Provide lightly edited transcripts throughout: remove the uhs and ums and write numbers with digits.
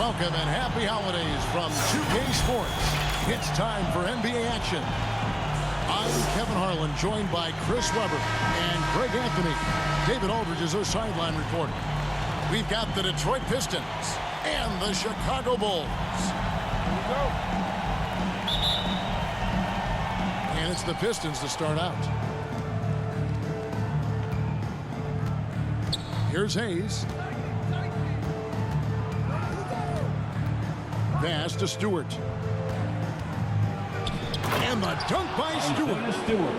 Welcome and happy holidays from 2K Sports. It's time for NBA action. I'm Kevin Harlan, joined by Chris Webber and Greg Anthony. David Aldridge is our sideline reporter. We've got the Detroit Pistons and the Chicago Bulls. Here we go. And it's the Pistons to start out. Here's Hayes. Pass to Stewart. And the dunk by Stewart.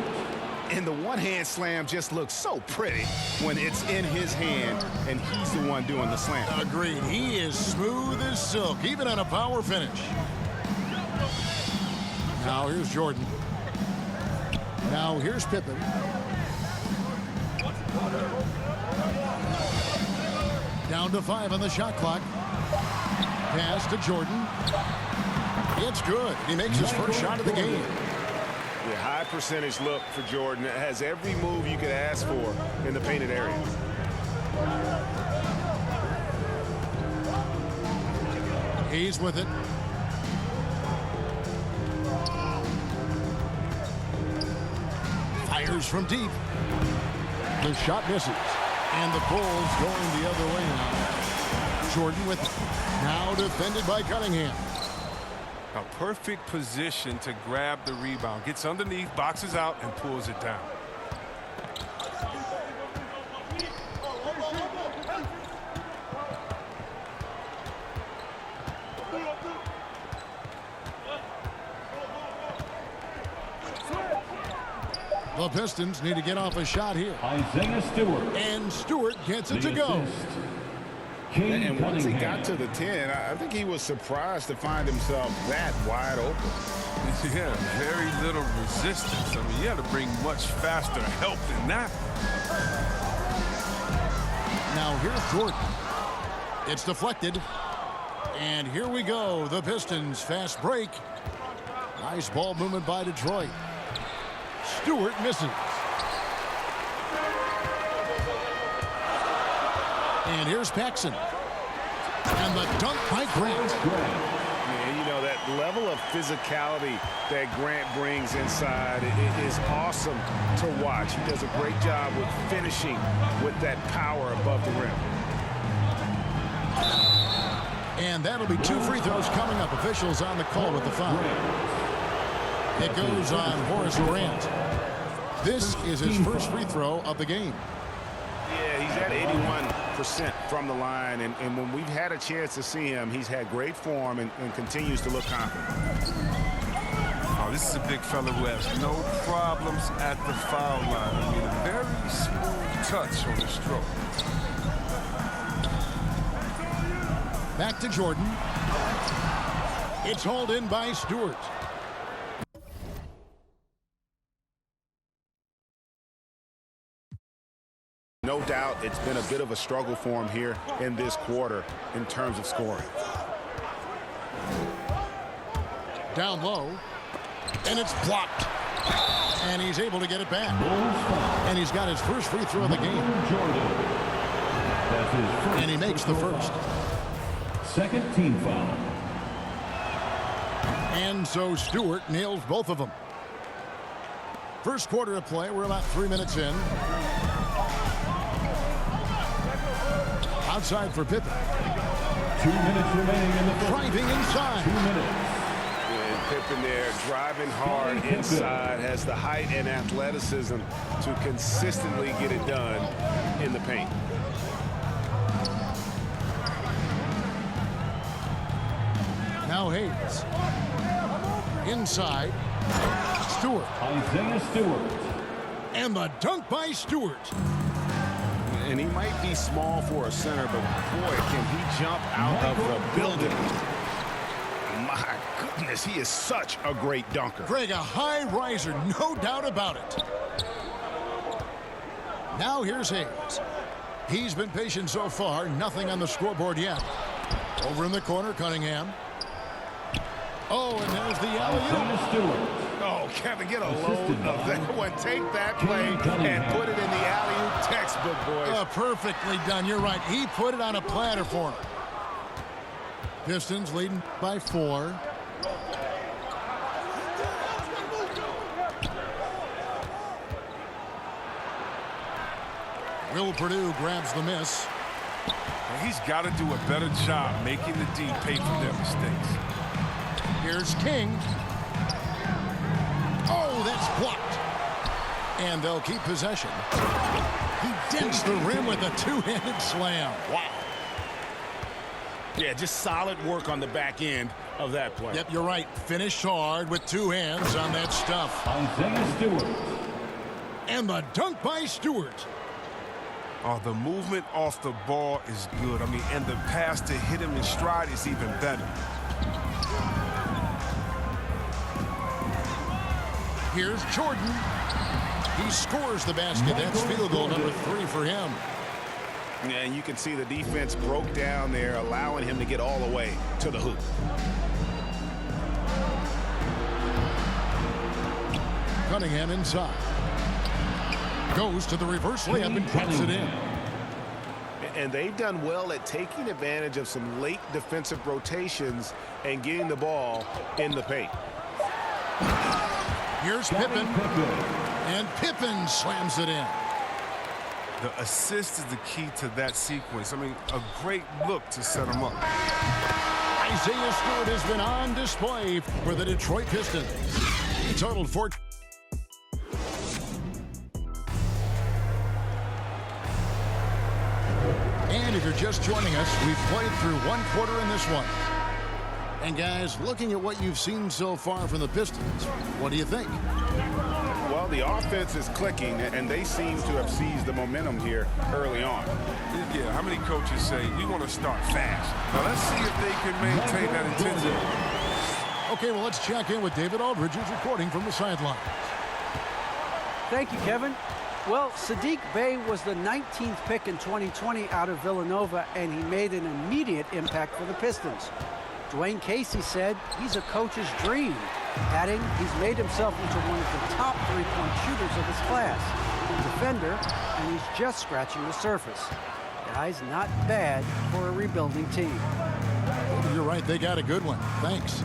And the one-hand slam just looks so pretty when it's in his hand and he's the one doing the slam. Agreed. He is smooth as silk, even on a power finish. Now here's Jordan. Now here's Pippen. Down to 5 on the shot clock. Pass to Jordan. It's good. He makes his first shot of the game. The high percentage look for Jordan. It has every move you could ask for in the painted area. He's with it. Fires from deep. The shot misses. And the Bulls going the other way now. Jordan with it. Now defended by Cunningham. A perfect position to grab the rebound. Gets underneath, boxes out, and pulls it down. The Pistons need to get off a shot here. Isaiah Stewart. And Stewart gets it to go. And once he got to the 10, I think he was surprised to find himself that wide open. Yeah, very little resistance. I mean, you had to bring much faster help than that. Now here's Jordan. It's deflected. And here we go. The Pistons fast break. Nice ball movement by Detroit. Stewart misses. And here's Paxson. And the dunk by Grant. And you know, that level of physicality that Grant brings inside is awesome to watch. He does a great job with finishing with that power above the rim. And that'll be 2 free throws coming up. Officials on the call with the foul. It goes on Horace Grant. This is his first free throw of the game. Yeah, he's at 81% from the line, and when we've had a chance to see him, he's had great form and continues to look confident. Oh, this is a big fella who has no problems at the foul line. I mean, a very smooth touch on the stroke. Back to Jordan. It's hauled in by Stewart. No doubt it's been a bit of a struggle for him here in this quarter in terms of scoring. Down low. And it's blocked. And he's able to get it back. And he's got his first free throw of the game. And he makes the first. Second team foul. And so Stewart nails both of them. First quarter of play. We're about 3 minutes in. Outside for Pippen. 2 minutes remaining in the fourth. Driving inside. 2 minutes. And Pippen there driving hard inside, has the height and athleticism to consistently get it done in the paint. Now Hayes. Inside. Stewart. Isaiah Stewart. And the dunk by Stewart. And he might be small for a center, but boy, can he jump out of the building. My goodness, he is such a great dunker. Greg, a high riser, no doubt about it. Now here's Hayes. He's been patient so far, nothing on the scoreboard yet. Over in the corner, Cunningham. Oh, and there's the alley-oop. Oh, Kevin, get a load of that one. Take that play and put it in the alley-oop textbook, boys. Perfectly done. You're right. He put it on a platter for him. Pistons leading by 4. Will Purdue grabs the miss. And he's got to do a better job making the D pay for their mistakes. Here's King. Oh, that's blocked. And they'll keep possession. He dents the rim with a two-handed slam. Wow. Yeah, just solid work on the back end of that play. Yep, you're right. Finished hard with 2 hands on that stuff. Isaiah Stewart. And the dunk by Stewart. Oh, the movement off the ball is good. I mean, and the pass to hit him in stride is even better. Here's Jordan. He scores the basket. That's field goal number 3 for him. Yeah, and you can see the defense broke down there, allowing him to get all the way to the hoop. Cunningham inside. Goes to the reverse layup and puts it in. And they've done well at taking advantage of some late defensive rotations and getting the ball in the paint. Here's Pippen. And Pippen slams it in. The assist is the key to that sequence. I mean, a great look to set him up. Isaiah Stewart has been on display for the Detroit Pistons. He totaled 4. And if you're just joining us, we've played through 1 quarter in this one. And guys, looking at what you've seen so far from the Pistons, what do you think? Well, the offense is clicking, and they seem to have seized the momentum here early on. Yeah, how many coaches say, we want to start fast? Now, let's see if they can maintain that intensity. Okay, well, let's check in with David Aldridge, who's reporting from the sideline. Thank you, Kevin. Well, Saddiq Bey was the 19th pick in 2020 out of Villanova, and he made an immediate impact for the Pistons. Dwayne Casey said he's a coach's dream, adding he's made himself into one of the top three-point shooters of his class, a defender, and he's just scratching the surface. Guy's not bad for a rebuilding team. You're right, they got a good one. Thanks.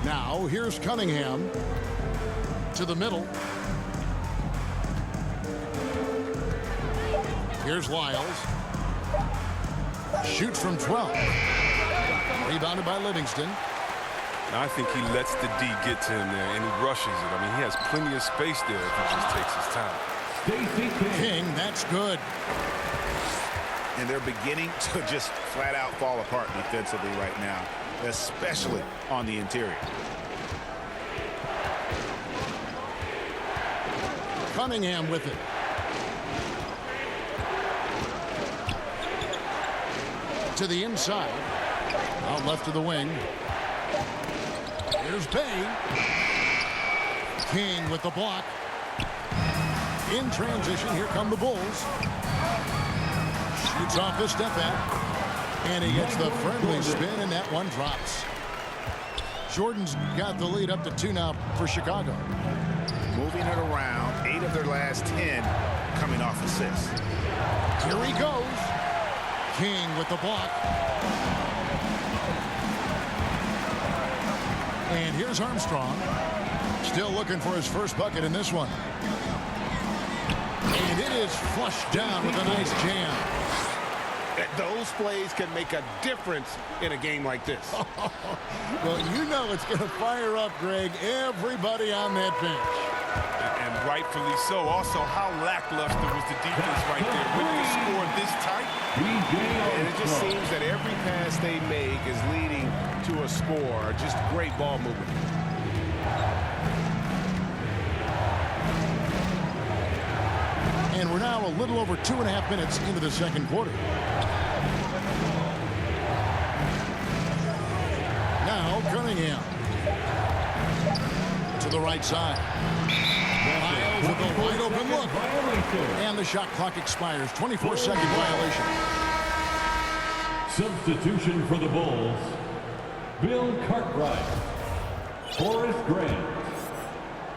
Now, here's Cunningham to the middle. Here's Lyles. Shoots from 12. Rebounded by Livingston. I think he lets the D get to him there, and he rushes it. I mean, he has plenty of space there if he just takes his time. King, that's good. And they're beginning to just flat out fall apart defensively right now, especially on the interior. Cunningham with it. To the inside. Out left to the wing. Here's Bey. King with the block. In transition, here come the Bulls. Shoots off the step back. And he gets the friendly spin, and that one drops. Jordan's got the lead up to 2 now for Chicago. Moving it around, 8 of their last 10 coming off assists. Here he goes. King with the block. And here's Armstrong. Still looking for his first bucket in this one. And it is flushed down with a nice jam. Those plays can make a difference in a game like this. Well, you know it's going to fire up, Greg, everybody on that bench. And rightfully so. Also, how lackluster was the defense right there? When you score this tight. And it just seems that every pass they make is leading to a score. Just great ball movement. And we're now a little over 2.5 minutes into the second quarter. Now Cunningham to the right side. Lyles with a wide open look. And the shot clock expires. 24-second violation. Substitution for the Bulls. Bill Cartwright. Horace Grant.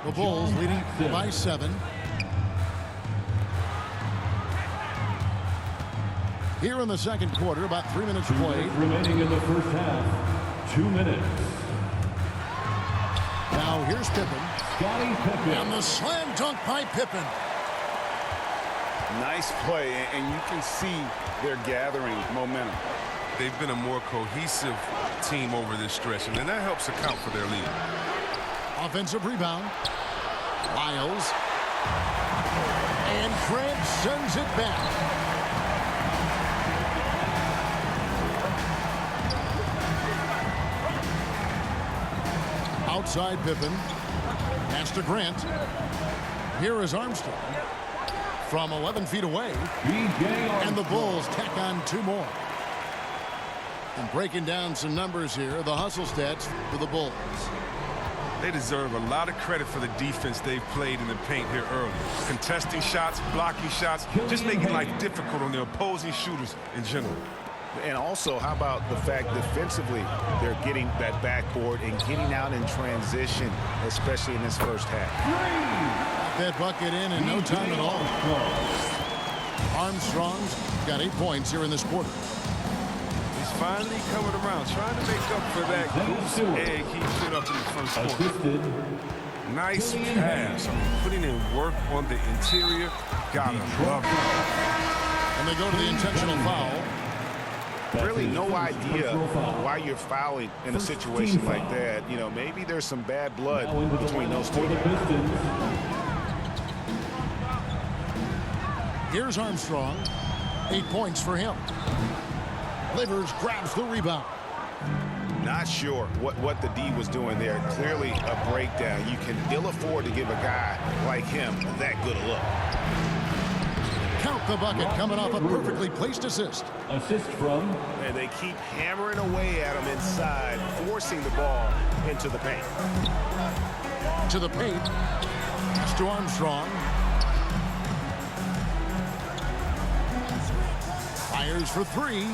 The Bulls leading by 7. Here in the second quarter, about 3 minutes 2 played. minutes remaining in the first half. 2 minutes. Now here's Pippen. Scottie Pippen. And the slam dunk by Pippen. Nice play, and you can see they're gathering momentum. They've been a more cohesive team over this stretch, and that helps account for their lead. Offensive rebound. Lyles. And Grant sends it back. Outside Pippen. Pass to Grant. Here is Armstrong. From 11 feet away. And the Bulls tack on 2 more. And breaking down some numbers here, the hustle stats for the Bulls. They deserve a lot of credit for the defense they've played in the paint here early. Contesting shots, blocking shots, just making life difficult on the opposing shooters in general. And also, how about the fact defensively they're getting that backboard and getting out in transition, especially in this first half. That bucket in no time at all. Armstrong's got 8 points here in this quarter. He's finally coming around, trying to make up for that goose egg he put up in the first quarter. Nice pass. I mean, putting in work on the interior. Gotta love it. And they go to the intentional foul. Really no idea why you're fouling in a situation like that. You know, maybe there's some bad blood between those two. Here's Armstrong. 8 points for him. Livers grabs the rebound. Not sure what the D was doing there. Clearly a breakdown. You can ill afford to give a guy like him that good a look. Count the bucket coming off a perfectly placed assist. Assist from. And they keep hammering away at him inside, forcing the ball into the paint. To the paint. Pass to Armstrong. Fires for 3.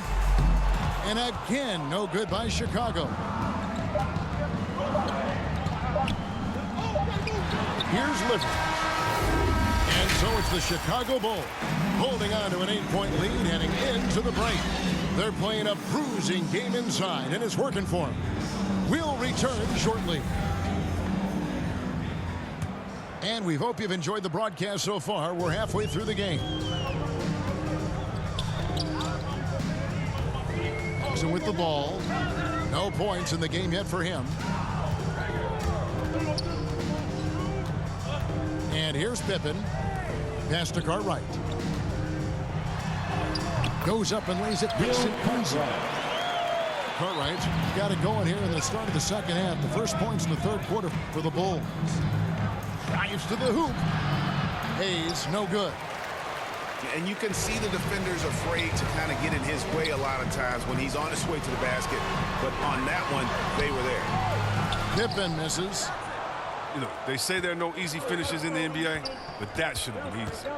And again, no good by Chicago. Here's Livers. And so it's the Chicago Bulls holding on to an 8-point lead heading into the break. They're playing a bruising game inside, and it's working for them. We'll return shortly. And we hope you've enjoyed the broadcast so far. We're halfway through the game. Thompson with the ball. No points in the game yet for him. And here's Pippen. Pass to Cartwright. Goes up and lays it nice and easy. Cartwright got it going here in the start of the second half. The first points in the third quarter for the Bulls. Drives to the hoop. Hayes, no good. And you can see the defenders afraid to kind of get in his way a lot of times when he's on his way to the basket. But on that one, they were there. Pippen misses. You know, they say there are no easy finishes in the NBA, but that should have been easy.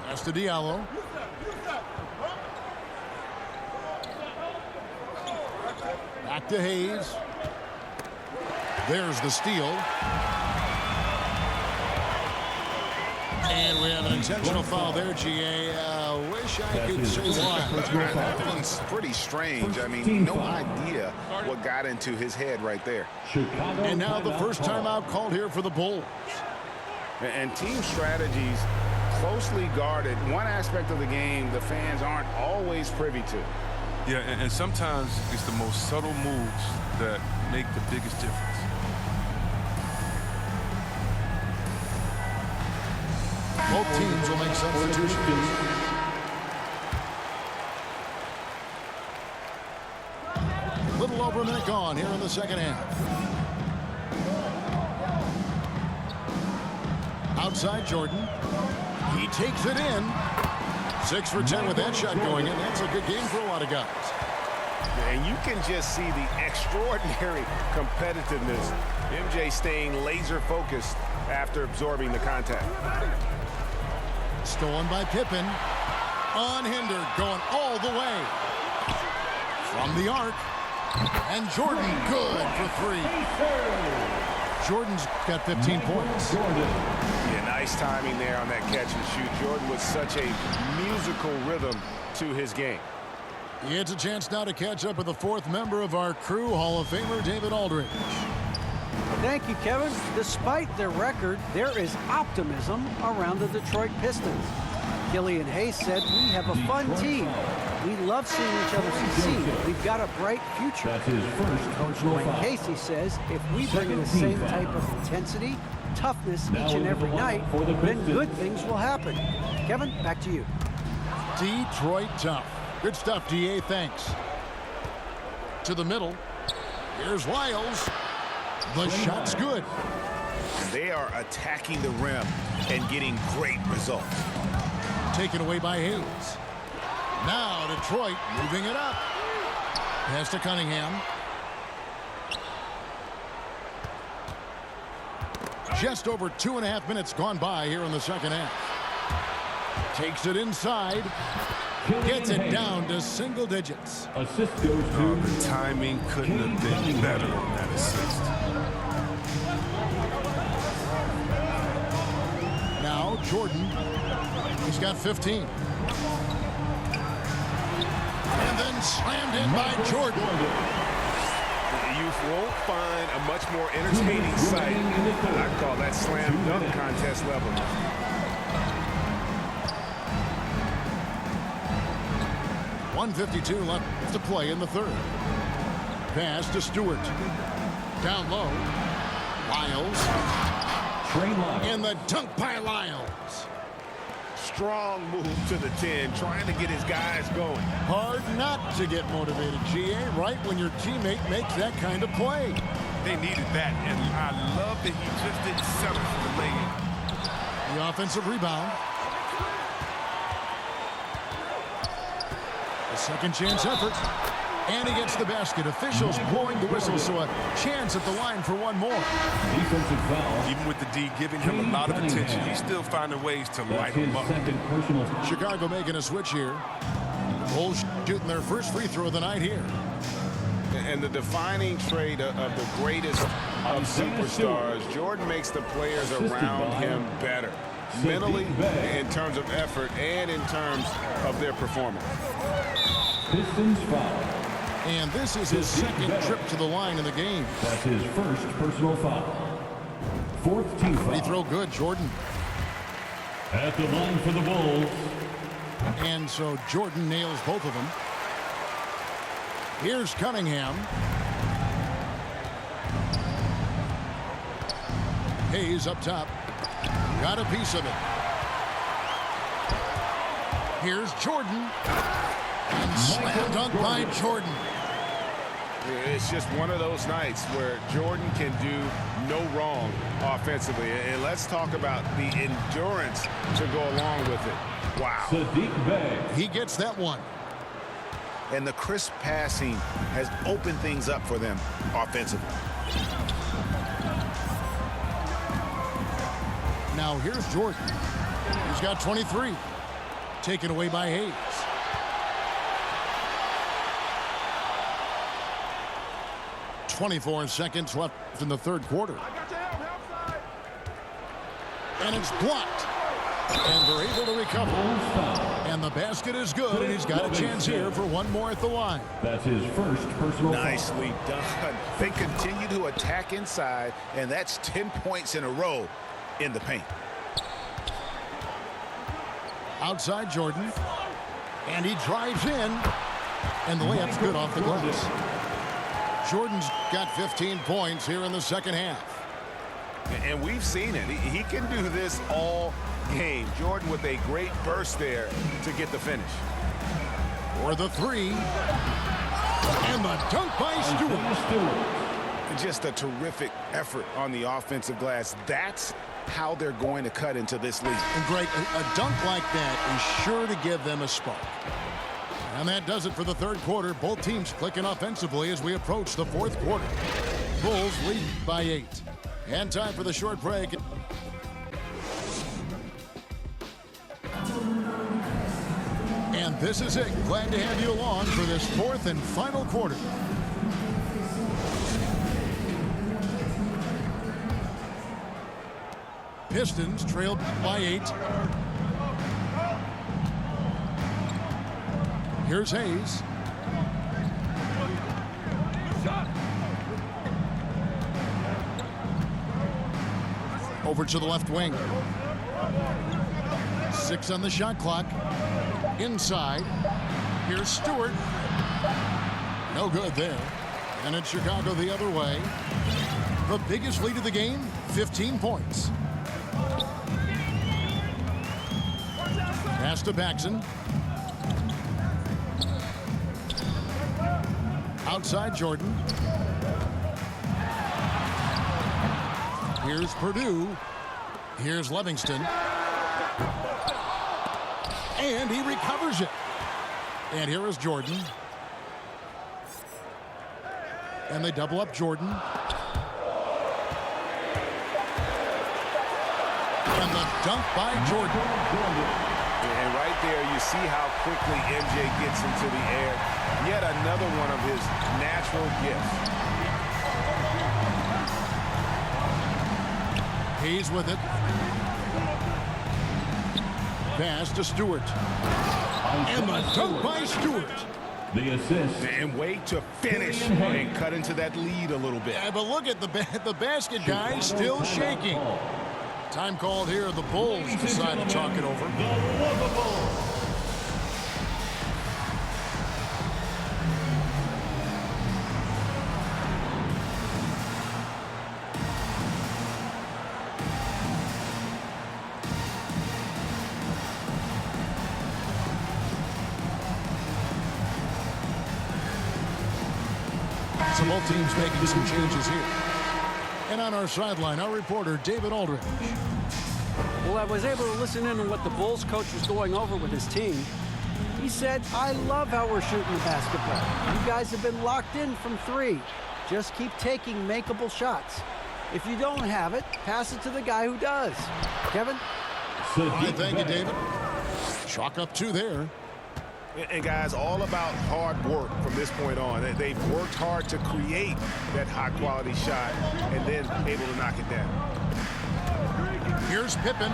Pass to Diallo. Back to Hayes. There's the steal. And we have an intentional foul there, GA. Wish I could say why. That one's pretty strange. I mean, no idea what got into his head right there. And now the first timeout called here for the Bulls. And team strategies closely guarded. One aspect of the game the fans aren't always privy to. Yeah, and sometimes it's the most subtle moves that make the biggest difference. Both teams will make substitutions. Little over a minute gone here in the second half. Outside Jordan. He takes it in. 6 for 10 with that shot going in. That's a good game for a lot of guys. And you can just see the extraordinary competitiveness. MJ staying laser focused after absorbing the contact. Stolen by Pippen. Unhindered, going all the way. From the arc. And Jordan good for 3. Jordan's got 15 points. Yeah, nice timing there on that catch and shoot. Jordan with such a musical rhythm to his game. It's a chance now to catch up with the fourth member of our crew, Hall of Famer David Aldridge. Thank you, Kevin. Despite their record, there is optimism around the Detroit Pistons. Killian Hayes said, "We have a fun team. We love seeing each other succeed. We've got a bright future." That's his first personal Dwayne foul. Casey says, "If we bring in the same type of intensity, toughness each and every night, then good things will happen." Kevin, back to you. Detroit tough. Good stuff, DA. Thanks. To the middle. Here's Lyles. The shot's good. They are attacking the rim and getting great results. Taken away by Hayes. Now Detroit moving it up. Pass to Cunningham. Just over 2.5 minutes gone by here in the second half. Takes it inside. Gets it down to single digits. Assist goes to The timing couldn't have been better on that assist. Now Jordan. He's got 15. And then slammed in by Jordan. You won't find a much more entertaining sight. I call that slam dunk contest level. .152 left to play in the third. Pass to Stewart. Down low. Lyles. Train line. And the dunk by Lyles. Strong move to the 10, trying to get his guys going. Hard not to get motivated, GA, right when your teammate makes that kind of play. They needed that, and I love that he just didn't settle for the lay-in. The offensive rebound. A second chance effort. And he gets the basket. Officials blowing the whistle, so a chance at the line for one more. Defensive foul. Even with the D giving him a lot of attention, he's still finding ways to light That's his him up. second personal. Chicago making a switch here. Bulls shooting their first free throw of the night here. And the defining trait of the greatest of superstars, Jordan makes the players around him better. Mentally, in terms of effort, and in terms of their performance. Pistons foul. And this is his second trip to the line in the game. That's his first personal foul. Fourth team Free foul. throw good, Jordan. At the line for the Bulls. And so Jordan nails both of them. Here's Cunningham. Hayes up top. Got a piece of it. Here's Jordan. And slam dunk by Jordan. It's just one of those nights where Jordan can do no wrong offensively. And let's talk about the endurance to go along with it. Wow. Sadiq Bey. He gets that one. And the crisp passing has opened things up for them offensively. Now here's Jordan. He's got 23. Taken away by Hayes. .24 seconds left in the third quarter. And it's blocked. And they're able to recover. And the basket is good, and he's got a chance here for one more at the line. That's his first personal Nicely done. They continue to attack inside, and that's 10 points in a row in the paint. Outside Jordan. And he drives in. And the layup's good off the glass. Jordan's got 15 points here in the second half. And we've seen it. He can do this all game. Jordan with a great burst there to get the finish. For the three. And the dunk by Stewart. Just a terrific effort on the offensive glass. That's how they're going to cut into this league. And Greg, a dunk like that is sure to give them a spark. And that does it for the third quarter. Both teams clicking offensively as we approach the fourth quarter. Bulls lead by 8. And time for the short break. And this is it. Glad to have you along for this fourth and final quarter. Pistons trailed by 8. Here's Hayes. Over to the left wing. 6 on the shot clock. Inside. Here's Stewart. No good there. And it's Chicago the other way. The biggest lead of the game, 15 points. Pass to Paxson. Outside Jordan. Here's Purdue. Here's Livingston. And he recovers it. And here is Jordan. And they double up Jordan. And the dunk by Jordan. And right there, you see how quickly MJ gets into the air. Yet another one of his natural gifts. Hayes with it. Pass to Stewart. And the dunk by Stewart. The assist. And wait to finish and cut into that lead a little bit. Yeah, but look at the basket guy still shaking. Time called here. The Bulls decide to talk it over. So both teams making some changes here. And on our sideline, our reporter, David Aldridge. Well, I was able to listen in on what the Bulls coach was going over with his team. He said, I love how we're shooting the basketball. You guys have been locked in from 3. Just keep taking makeable shots. If you don't have it, pass it to the guy who does. Kevin? All right, thank you, David. Chalk up 2 there. And guys, all about hard work from this point on. They've worked hard to create that high-quality shot and then able to knock it down. Here's Pippen,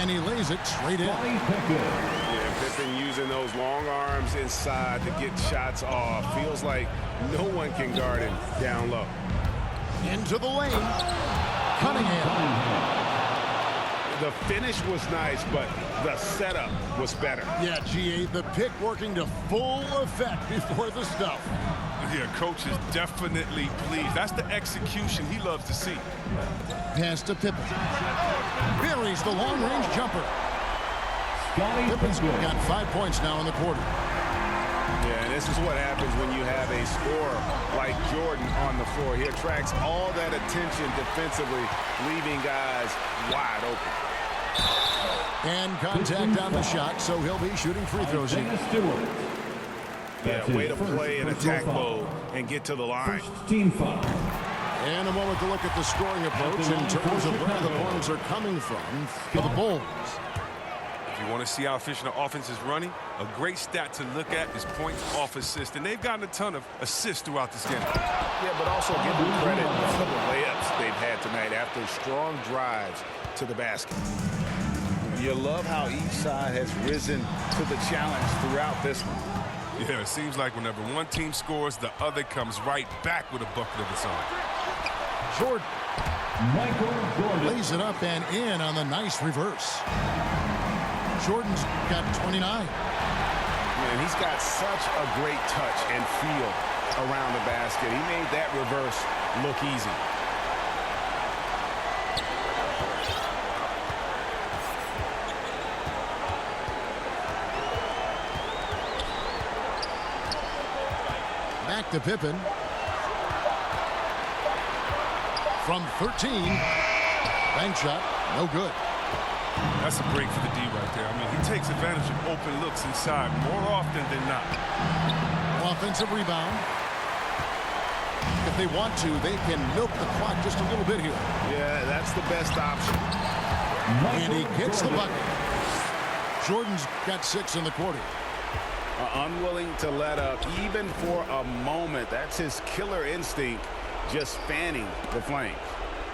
and he lays it straight in. Yeah, Pippen using those long arms inside to get shots off. Feels like no one can guard him down low. Into the lane. Cunningham. The finish was nice, but the setup was better. Yeah, GA, the pick working to full effect before the stuff. Yeah, coach is definitely pleased. That's the execution he loves to see. Pass to Pippen. Buries the long-range jumper. Pippen's got 5 points now in the quarter. Yeah, and this is what happens when you have a scorer like Jordan on the floor. He attracts all that attention defensively, leaving guys wide open. And contact on the shot, so he'll be shooting free throws here. Yeah, way to play in attack mode and get to the line. Team foul. And a moment to look at the scoring approach in terms of where the points are coming from for the Bulls. If you want to see how efficient the offense is running, a great stat to look at is points off assist. And they've gotten a ton of assists throughout this game. Yeah, but also give them credit for the layups they've had tonight after strong drives to the basket. You love how each side has risen to the challenge throughout this one. Yeah, it seems like whenever one team scores, the other comes right back with a bucket of its own. Jordan lays it up and in on the nice reverse. Jordan's got 29. And he's got such a great touch and feel around the basket. He made that reverse look easy. Back to Pippen. From 13. Bank shot. No good. That's a break for the D right there. I mean, he takes advantage of open looks inside more often than not. Offensive rebound. If they want to, they can milk the clock just a little bit here. Yeah, that's the best option. And he gets the bucket. Jordan's got 6 in the quarter. Unwilling to let up even for a moment. That's his killer instinct, just fanning the flames.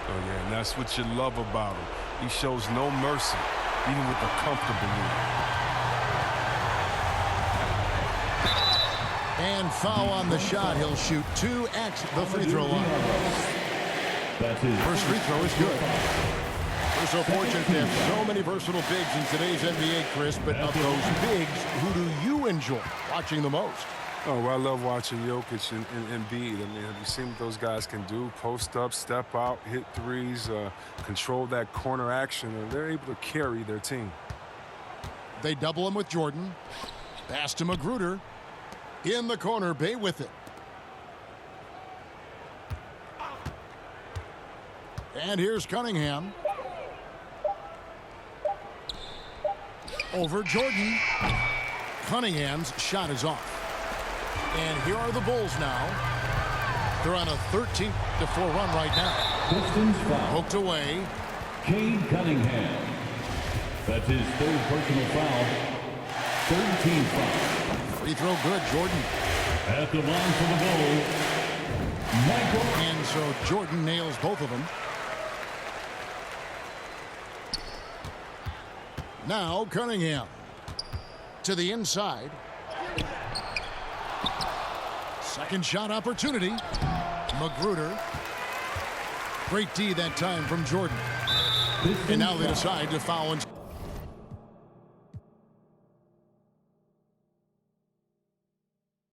Oh, yeah, and that's what you love about him. He shows no mercy, even with a comfortable lead. And foul on the shot. He'll shoot 2 at the free throw line. First free throw is good. We're so fortunate to have so many versatile bigs in today's NBA, Chris, but of those bigs, who do you enjoy watching the most? Oh, well, I love watching Jokic and Embiid. I mean, have you seen what those guys can do? Post up, step out, hit threes, control that corner action, and they're able to carry their team. They double him with Jordan. Pass to Magruder. In the corner, Bay with it. And here's Cunningham. Over Jordan. Cunningham's shot is off. And here are the Bulls now. They're on a 13-4 run right now. Pistons foul. Hooked away. Cade Cunningham. That's his 3rd personal foul. 13 foul. Free throw good, Jordan. At the line for the Bulls, Michael. And so Jordan nails both of them. Now Cunningham. To the inside. Second shot opportunity. Magruder. Great D that time from Jordan. And now they decide to foul.